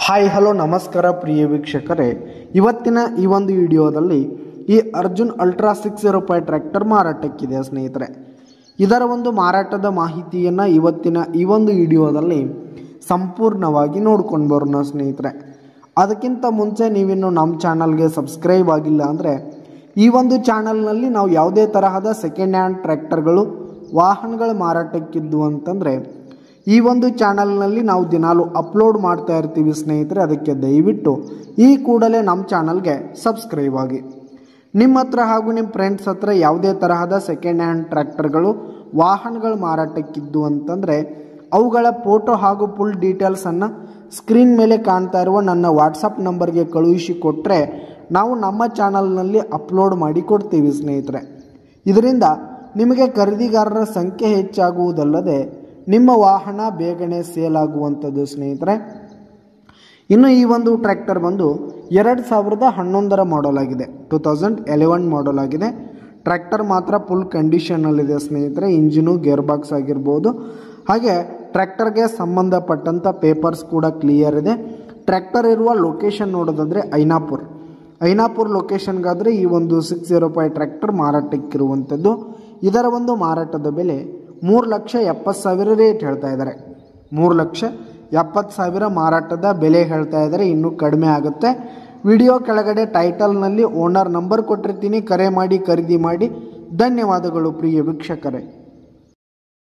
Hi hello ನಮಸ್ಕಾರ ಪ್ರಿಯ ವೀಕ್ಷಕರೇ, ಇವತ್ತಿನ ಈ ಒಂದು ವಿಡಿಯೋದಲ್ಲಿ ಈ ಅರ್ಜುನ್ ಅಲ್ಟ್ರಾ 605 ಟ್ರ್ಯಾಕ್ಟರ್ ಮಾರಾಟಕ್ಕಿದೆ ಸ್ನೇಹಿತರೆ. ಇದರ ಒಂದು ಮಾರಾಟದ ಮಾಹಿತಿಯನ್ನು ಇವತ್ತಿನ ಈ ಒಂದು ವಿಡಿಯೋದಲ್ಲಿ ಸಂಪೂರ್ಣವಾಗಿ ನೋಡ್ಕೊಂಡು ಬರೋಣ ಸ್ನೇಹಿತರೆ. ಅದಕ್ಕಿಂತ ಮುಂಚೆ ನೀವಿನ್ನು ನಮ್ಮ ಚಾನಲ್ಗೆ ಸಬ್ಸ್ಕ್ರೈಬ್ ಆಗಿಲ್ಲ ಅಂದರೆ ಈ ಒಂದು ಚಾನಲ್ನಲ್ಲಿ ನಾವು ಯಾವುದೇ ತರಹದ ಸೆಕೆಂಡ್ ಹ್ಯಾಂಡ್ ಟ್ರ್ಯಾಕ್ಟರ್ಗಳು ವಾಹನಗಳ ಮಾರಾಟಕ್ಕಿದ್ದು ಅಂತಂದರೆ ಈ ಒಂದು ಚಾನಲ್ನಲ್ಲಿ ನಾವು ದಿನಾಲು ಅಪ್ಲೋಡ್ ಮಾಡ್ತಾ ಇರ್ತೀವಿ ಸ್ನೇಹಿತರೆ. ಅದಕ್ಕೆ ದಯವಿಟ್ಟು ಈ ಕೂಡಲೇ ನಮ್ಮ ಚಾನಲ್ಗೆ ಸಬ್ಸ್ಕ್ರೈಬ್ ಆಗಿ. ನಿಮ್ಮ ಹತ್ರ ಹಾಗೂ ನಿಮ್ಮ ಫ್ರೆಂಡ್ಸ್ ಹತ್ರ ಯಾವುದೇ ತರಹದ ಸೆಕೆಂಡ್ ಹ್ಯಾಂಡ್ ಟ್ರ್ಯಾಕ್ಟರ್ಗಳು ವಾಹನಗಳು ಮಾರಾಟಕ್ಕಿದ್ದು ಅಂತಂದರೆ ಅವುಗಳ ಫೋಟೋ ಹಾಗೂ ಫುಲ್ ಡೀಟೇಲ್ಸನ್ನು ಸ್ಕ್ರೀನ್ ಮೇಲೆ ಕಾಣ್ತಾ ಇರುವ ನನ್ನ ವಾಟ್ಸಪ್ ನಂಬರ್ಗೆ ಕಳುಹಿಸಿ ಕೊಟ್ಟರೆ ನಾವು ನಮ್ಮ ಚಾನಲ್ನಲ್ಲಿ ಅಪ್ಲೋಡ್ ಮಾಡಿ ಕೊಡ್ತೀವಿ ಸ್ನೇಹಿತರೆ. ಇದರಿಂದ ನಿಮಗೆ ಖರೀದಿಗಾರರ ಸಂಖ್ಯೆ ಹೆಚ್ಚಾಗುವುದಲ್ಲದೆ ನಿಮ್ಮ ವಾಹನ ಬೇಗನೆ ಸೇಲ್ ಆಗುವಂಥದ್ದು ಸ್ನೇಹಿತರೆ. ಇನ್ನು ಈ ಒಂದು ಟ್ರ್ಯಾಕ್ಟರ್ ಬಂದು 2011 ಮಾಡಲ್ ಆಗಿದೆ, 2011 ಮಾಡಲ್ ಆಗಿದೆ. ಟ್ರ್ಯಾಕ್ಟರ್ ಮಾತ್ರ ಫುಲ್ ಕಂಡೀಷನಲ್ಲಿದೆ ಸ್ನೇಹಿತರೆ. ಇಂಜಿನು, ಗೇರ್ ಬಾಕ್ಸ್ ಆಗಿರ್ಬೋದು, ಹಾಗೆ ಟ್ರ್ಯಾಕ್ಟರ್ಗೆ ಸಂಬಂಧಪಟ್ಟಂಥ ಪೇಪರ್ಸ್ ಕೂಡ ಕ್ಲಿಯರ್ ಇದೆ. ಟ್ರ್ಯಾಕ್ಟರ್ ಇರುವ ಲೊಕೇಶನ್ ನೋಡೋದಾದರೆ ಐನಾಪುರ್ ಲೊಕೇಶನ್ಗಾದರೆ ಈ ಒಂದು 605 ಟ್ರ್ಯಾಕ್ಟರ್ ಮಾರಾಟಕ್ಕಿರುವಂಥದ್ದು. ಇದರ ಒಂದು ಮಾರಾಟದ ಬೆಲೆ 3,70,000 ರೇಟ್ ಹೇಳ್ತಾ ಇದ್ದಾರೆ. 3,70,000 ಮಾರಾಟದ ಬೆಲೆ ಹೇಳ್ತಾ ಇದ್ದಾರೆ. ಇನ್ನೂ ಕಡಿಮೆ ಆಗುತ್ತೆ. ವಿಡಿಯೋ ಕೆಳಗಡೆ ಟೈಟಲ್ನಲ್ಲಿ ಓನರ್ ನಂಬರ್ ಕೊಟ್ಟಿರ್ತೀನಿ, ಕರೆ ಮಾಡಿ ಖರೀದಿ ಮಾಡಿ. ಧನ್ಯವಾದಗಳು ಪ್ರಿಯ ವೀಕ್ಷಕರೇ.